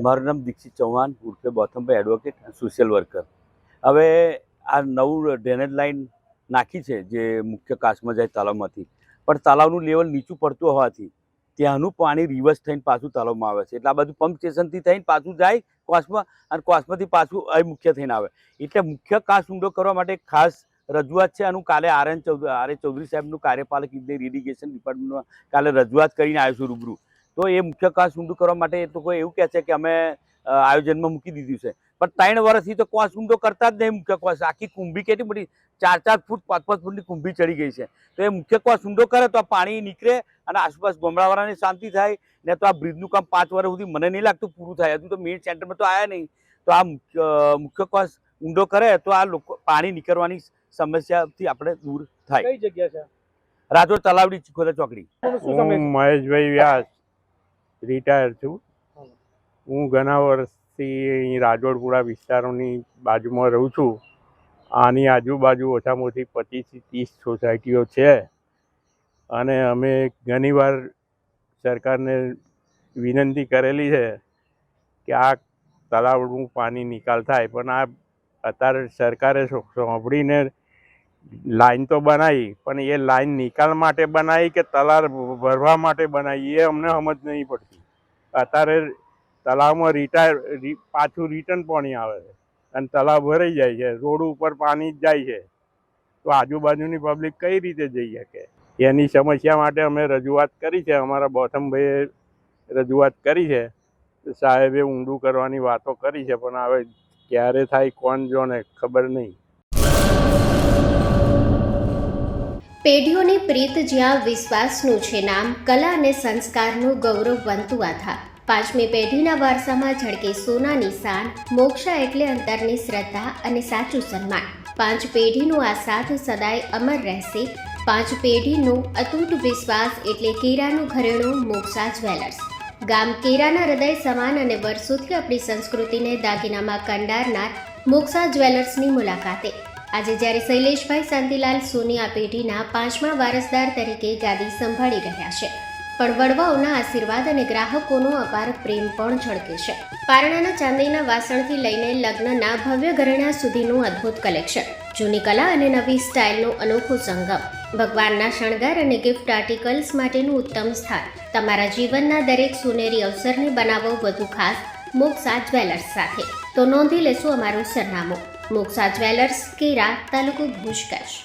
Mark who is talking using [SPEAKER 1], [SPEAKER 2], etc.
[SPEAKER 1] મારું નામ દીક્ષિત ચૌહાણ ઉર્ફે બોથમભાઈ એડવોકેટ સોશિયલ વર્કર. હવે આ નવું ડ્રેનેજ લાઇન નાખી છે જે મુખ્ય કાચમાં જાય તળાવમાંથી, પણ તળાવનું લેવલ નીચું પડતું હોવાથી ત્યાંનું પાણી રિવર્સ થઈને પાછું તળાવમાં આવે છે. એટલે આ બધું પંપ સ્ટેશનથી થઈને પાછું જાય કોસમાં અને કોસમાંથી પાછું અહીં મુખ્ય થઈને આવે. એટલે મુખ્ય કાચ ઊંડો કરવા માટે ખાસ રજૂઆત છે. આનું કાલે આર એ ચૌધરી સાહેબનું કાર્યપાલક ઇરિગેશન ડિપાર્ટમેન્ટમાં કાલે રજૂઆત કરીને આવ્યો છું રૂબરૂ. તો એ મુખ્ય કાચ ઊંડું કરવા માટે એ લોકો એવું કહે છે કે અમે આયોજનમાં મૂકી દીધું છે, પણ 3 વર્ષથી તો કોસ ઊંડો કરતા જ નહીં. મુખ્ય કોસ આખી કુંભી કેટલી મોટી 4-4 ફૂટ 5-5 ફૂટની કુંભી ચડી ગઈ છે. તો એ મુખ્ય કોસ ઊંડો કરે તો આ પાણી નીકળે અને આસપાસ ગામડાવાળાને શાંતિ થાય ને. તો આ બ્રિજનું કામ 5 વર્ષ સુધી મને નહીં લાગતું પૂરું થાય. હજુ તો મેઇન સેન્ટરમાં તો આવ્યા નહીં. તો આ મુખ્ય કોસ ઊંડો કરે તો આ લોકો પાણી નીકળવાની સમસ્યાથી આપણે દૂર થાય.
[SPEAKER 2] કઈ જગ્યા છે?
[SPEAKER 1] રાજોડ તલાવડી ચીખોદા ચોકડી.
[SPEAKER 3] હું મહેશભાઈ વ્યાસ રિટાયર છું. હું ઘણા વર્ષથી અહીં રાજોડપુરા વિસ્તારોની બાજુમાં રહું છું. આની આજુબાજુ ઓછામાં ઓછી 25-30 સોસાયટીઓ છે અને અમે ઘણીવાર સરકારને વિનંતી કરેલી છે કે આ તળાવનું પાણી નિકાલ થાય, પણ આ અત્યારે સરકારે સાંભળીને લાઈન તો બનાવી, પણ એ લાઈન નિકાલ માટે બનાવી કે તળાવ ભરવા માટે બનાવી એ અમને સમજ નહીં પડતી. અત્યારે તળાવમાં પાછું રિટર્ન પાણી આવે છે અને તળાવ ભરાઈ જાય છે, રોડ ઉપર પાણી જ જાય છે. તો આજુબાજુની પબ્લિક કઈ રીતે જઈ શકે? એની સમસ્યા માટે અમે રજૂઆત કરી છે. અમારા બોથમભાઈએ રજૂઆત કરી છે, સાહેબે ઊંડું કરવાની વાતો કરી છે, પણ હવે ક્યારે થાય કોણ જોને ખબર નહીં.
[SPEAKER 4] પેઢીઓની પ્રીત જ્યાં વિશ્વાસનું છે નામ, કલા અને સંસ્કારનું ગૌરવ બનતું આધાર. 5મી પેઢીના વારસામાં ઝળકે સોનાની શાન, મોક્ષા એટલે અંતરની શ્રદ્ધા અને સાચું સન્માન. 5 પેઢીનું આ સાથ સદાય અમર રહેશે. 5 પેઢીનું અતૂટ વિશ્વાસ એટલે કેરાનું ઘરેણું મોક્ષા જ્વેલર્સ. ગામ કેરાના હૃદય સમાન અને વર્ષોથી આપણી સંસ્કૃતિને દાગીનામાં કંડારનાર મોક્ષા જ્વેલર્સની મુલાકાતે આજે જ્યારે શૈલેષભાઈ શાંતિલાલ સોની આ પેઢીના 5મા વારસદાર તરીકે ગાદી સંભાળી રહ્યા છે, પણ વડવાઓના આશીર્વાદ અને ગ્રાહકોનો અપાર પ્રેમ પણ ઝળકે છે. પારણાના ચાંદીના વાસણથી લઈને લગ્નના ભવ્ય ઘરેણા સુધીનું અદ્ભુત કલેક્શન, જૂની કલા અને નવી સ્ટાઇલનો અનોખો સંગમ, ભગવાનના શણગાર અને ગિફ્ટ આર્ટિકલ્સ માટેનું ઉત્તમ સ્થાન. તમારા જીવનના દરેક સોનેરી અવસરને બનાવો વધુ ખાસ મોક્ષા જ્વેલર્સ સાથે. તો નોંધી લેશો અમારું સરનામું: મોક્ષા જ્વેલર્સ, કેરા, તાલુકો ભુજ, કચ્છ.